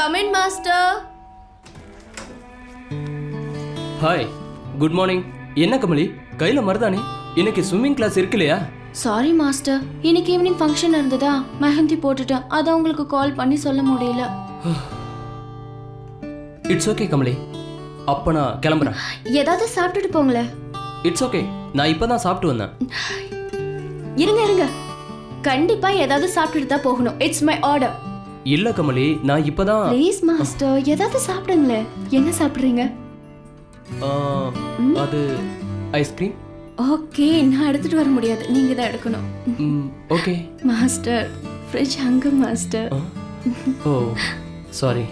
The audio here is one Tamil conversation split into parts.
come in, master. Hi, good morning. என்ன கமலி, கையில மருதானி? இன்னைக்கு ஸ்விம்மிங் கிளாஸ் இருக்குல்லையா? சாரி மாஸ்டர், இன்னைக்கு ஈவினிங் ஃபங்க்ஷன் இருந்ததா, மெஹந்தி போட்டுட்டேன். அதான் உங்களுக்கு கால் பண்ணி சொல்ல முடியல. இட்ஸ் ஓகே கமலி, அப்ப நான் கிளம்புறேன். ஏதாவது சாப்பிட்டுட்டு போங்களேன். இட்ஸ் ஓகே, நான் இப்பதான் சாப்பிட்டு வந்தேன். இருங்க, கண்டிப்பா ஏதாவது சாப்பிட்டுட்டு தான் போகணும். It's my order. இல்ல கமலி, நான் இப்பதான். ப்ளீஸ் மாஸ்டர், ஏதாவது சாப்பிடுங்களேன். என்ன சாப்பிடுறீங்க? அது ஐஸ்கிரீம். ஓகே, நான் எடுத்துட்டு வர முடியாது, நீங்க தான் எடுக்கணும். ஓகே மாஸ்டர், ஃப்ரிட்ஜ் அங்க master. Oh sorry.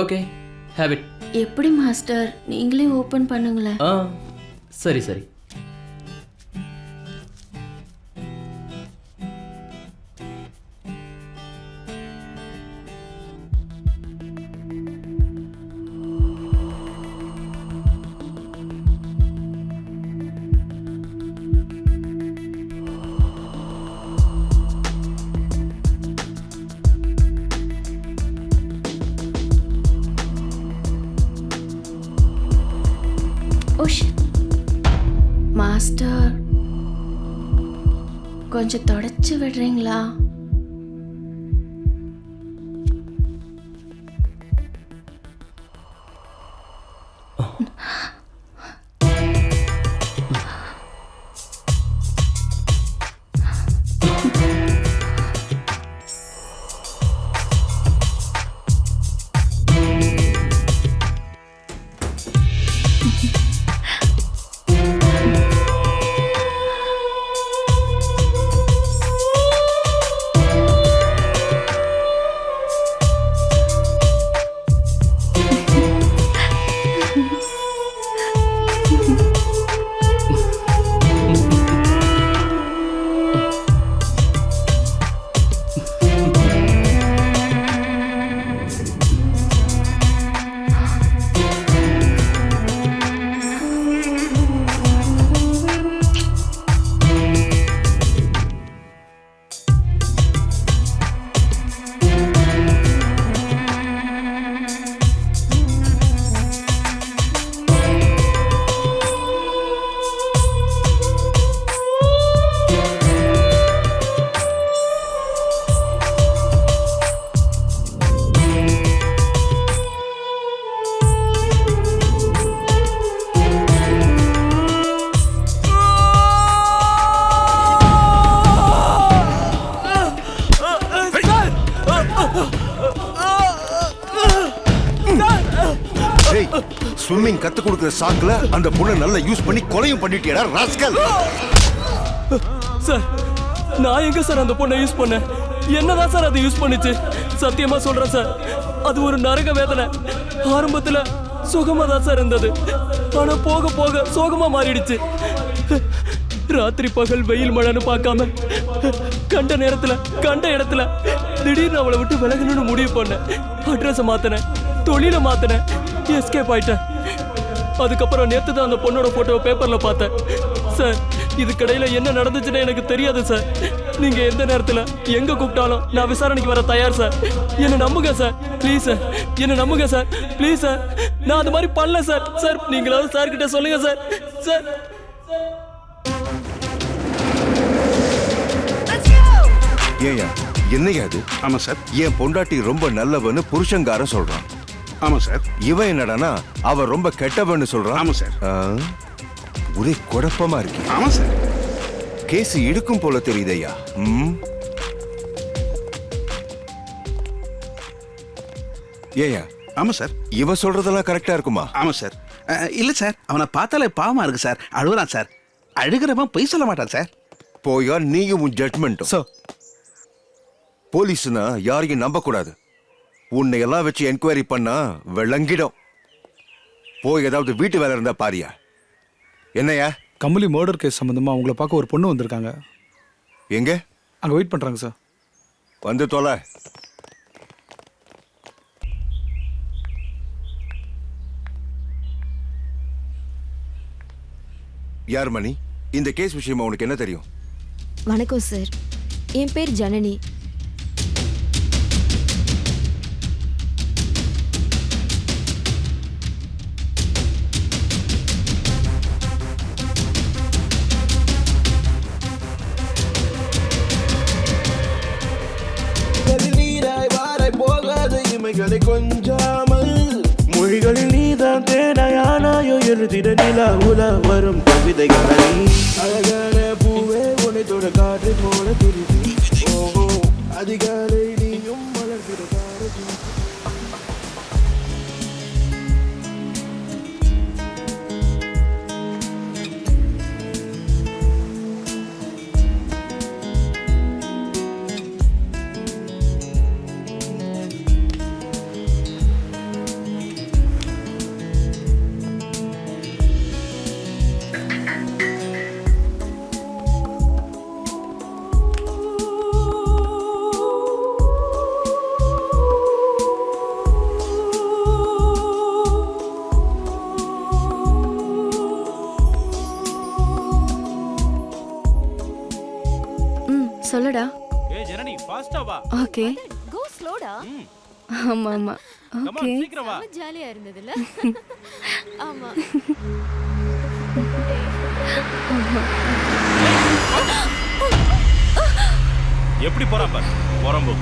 Okay, have it. எப்படி மாஸ்டர், நீங்களே ஓபன் பண்ணுங்களேன். சரி சரி. மாஸ்டர், கொஞ்சம் தொடச்சு விடுறீங்களா? ஸ்விம்மிங் கத்து கொடுக்கிற சாக்குல அந்த பொண்ணை நல்லா யூஸ் பண்ணி கொலையும் பண்ணிட்டியடா ராஸ்கல். சார், நான் எங்க சார் அந்த பொண்ணை யூஸ் பண்ணேன்? என்னதான் சார் அதை யூஸ் பண்ணிச்சு? சத்தியமா சொல்றேன் சார், அது ஒரு நரக வேதனை. ஆரம்பத்துல சுகமா தான் சார் இருந்தது, ஆனா போக போக சோகமா மாறிடுச்சு. ராத்திரி பகல் வெயில் மழைன்னு பார்க்காம கண்ட நேரத்துல கண்ட இடத்துல திடீர்னு அவளை விட்டு விலகணும்னு முடிவு பண்ணேன். அட்ரஸை மாத்தினேன், தொழிலை மாத்தினேன், எஸ்கேப் ஆயிட்டேன். அதுக்கப்புறம் நேத்து தான் அந்த பொண்ணோட போட்டோவை பேப்பர்ல பார்த்தேன். சார், இதுக்கடையில என்ன நடந்துச்சுன்னு எனக்கு தெரியாது சார். நீங்க எந்த நேரத்துல எங்க கூப்பிட்டாலும் நான் விசாரணைக்கு வர தயார் சார். என்ன நம்புங்க சார், ப்ளீஸ் சார், என்ன நம்புங்க சார், ப்ளீஸ் சார். நான் அது மாதிரி பண்ணல சார். சார், நீங்களாவது சார் கிட்ட சொல்லுங்க சார். சார், ஏயா என்னையா அது? ஆமா சார். என் பொண்டாட்டி ரொம்ப நல்லவன்னு புருஷங்கார சொல்றான். ஆமா சார். இவன் என்னடானா அவ ரொம்ப கெட்டவன்னு சொல்றான். ஆமா சார். ஒரே குழப்பமா இருக்கு. ஆமா சார். கேஸ் இழுக்கும் போல தெரியுதையா? ஏயா? ஆமா சார். இவ சொல்றதெல்லாம் கரெக்டா இருக்குமா? ஆமா சார். இல்ல சார், அவனை பார்த்தாலே பாவமா இருக்கு சார். அழுகுறான் சார். அழுகிறவன் பொய் சொல்ல மாட்டான் சார். போயா நீயும் உன் ஜட்மெண்ட். போலீஸ்னா யாரையும் நம்ப கூடாது. உன்னை எல்லாம் வச்சு என்கொயரி பண்ணா விளங்கிடும். போய் ஏதாவது வீட்டு வேலை இருந்தா பாரியா. என்னையா? கமலி மர்டர் கேஸ் சம்பந்தமா உங்களை பார்க்க ஒரு பொண்ணு வந்திருக்காங்க. எங்க? அங்க வெயிட் பண்றாங்க சார். வந்து தொலை. யார் மணி? இந்த கேஸ் விஷயமா உனக்கு என்ன தெரியும்? வணக்கம் சார், என் பேர் ஜனனி. கொஞ்சாமல் மொழிகளில் நீதான் தேனாயானாயோ எழுதிட நிலா உலா வரும் கவிதைகளை அழகான பூவே உன்னை தொட காற்று போல திருப்பி ஓஹோ அதிகாலை நீயும் மலர்கிற காரதி. சொல்லுடா. ஏய் ஜனனி ஃபாஸ்டா வா. ஓகே. கோ ஸ்லோடா. ஆமா ஆமா. Come okay. ஆன் சீக்கிரம் வா. ஜாலியா இருந்ததுல. ஆமா. எப்படி போறான் பாரு. போறம்போ.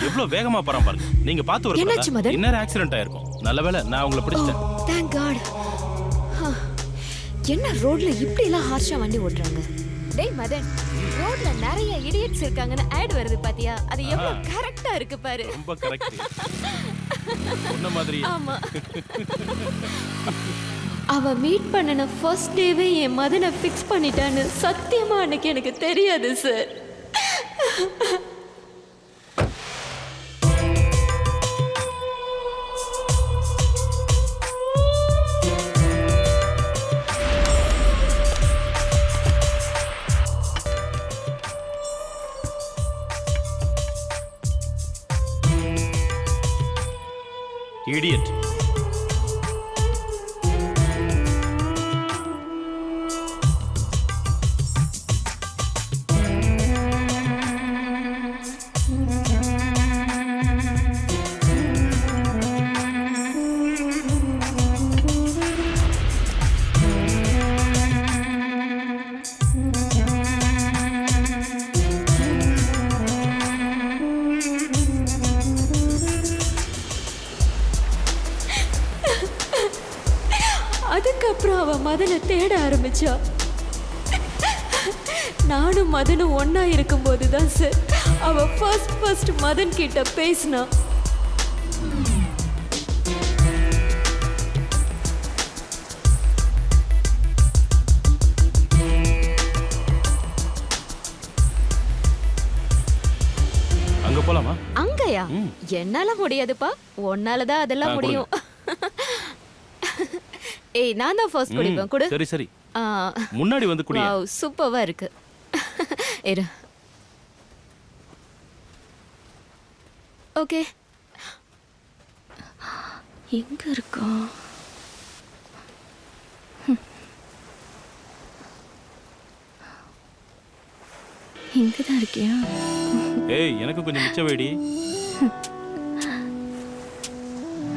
எவ்வளவு வேகமா போறான் பாருங்க. நீங்க பாத்து என்னாச்சு வரணும். மதன்? இன்னொரு ஆக்சிடென்ட் ஆயிருக்கும். நல்லவேளை நான் உங்களை பிடிச்சிட்டேன். Thank God. என்ன ரோட்ல இப்படி எல்லாம் ஹார்ஷா வண்டி ஓட்டுறாங்க? டேய் மதன், ரோட்ல நிறைய இடியட்ஸ் இருக்காங்கன்னு ஆட் வருது பாத்தியா? அது எவ்வளவு கரெக்ட்டா இருக்கு பாரு. ரொம்ப கரெக்ட். சொன்ன மாதிரி. ஆமா. அவ மீட் பண்ணன ஃபர்ஸ்ட் டேவே என் மதனை ஃபிக்ஸ் பண்ணிட்டான்னு சத்தியமா அன்னைக்கு எனக்கு தெரியாது சார். இடியட். அதுக்கப்புறம் அவ மதனை தேட ஆரம்பிச்சா. நானும் மதனும் ஒன்னா இருக்கும்போது தான் சார் அவ ஃபர்ஸ்ட் மதன் கிட்ட பேசினா. அங்க போலாமா? அங்கயா? என்னால முடியாதுப்பா, உன்னாலதான் அதெல்லாம் முடியும். ஏய், நான் தான் ஃபர்ஸ்ட் குடிப்பேன். குடு. சரி சரி. முன்னாடி வந்து குடி. வாவ், சூப்பரா இருக்கு. இரு. ஓகே. எங்க இருக்கா? இங்கதான் இருக்கியா? ஏய் எனக்கு கொஞ்சம் மிச்ச வேடி.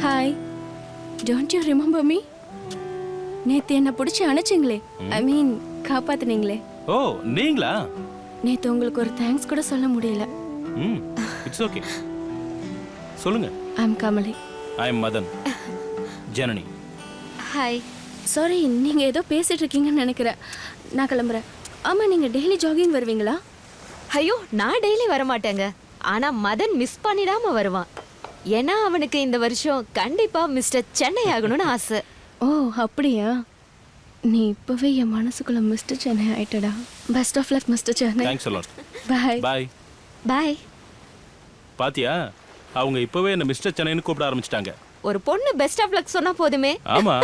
Hi, don't you remember me? நேத்து என்ன பிடிச்சி அணைச்சிங்களே, ஐ மீன் காப்பாத்துனீங்களே. ஓ நீங்களா? நேத்து உங்களுக்கு ஒரு தேங்க்ஸ் கூட சொல்ல முடியல. It's okay. சொல்லுங்க. ஐ அம் கமலி. ஐ அம் மதன். ஜனனி. ஹாய். சாரி, நீங்க ஏதோ பேசிட்டு இருக்கீங்கன்னு நினைக்கிறேன். நான் கிளம்புறேன். ஆமா, நீங்க டெய்லி ஜாகிங் வருவீங்களா? ஐயோ, நான் டெய்லி வர மாட்டேங்க. ஆனா மதன் மிஸ் பண்ணிடாம வருவான். ஏன்னா அவனுக்கு இந்த வருஷம் கண்டிப்பா மிஸ்டர் சென்னை ஆகணும்னு ஆசை. ஓ அப்படியா? நீ இப்பவே என் மனசுக்குள்ள மிஸ்டர் சென்னை ஆயிட்டடா. Best of luck mister Chennai. Thanks a lot. Bye. Bye. Bye. பாத்தியா, அவங்க இப்பவே என்ன மிஸ்டர் சென்னைன்னு கூப்பிட ஆரம்பிச்சிட்டாங்க. ஒரு பொண்ணு பெஸ்ட் ஆஃப் லக் சொன்னா போதுமே. ஆமா.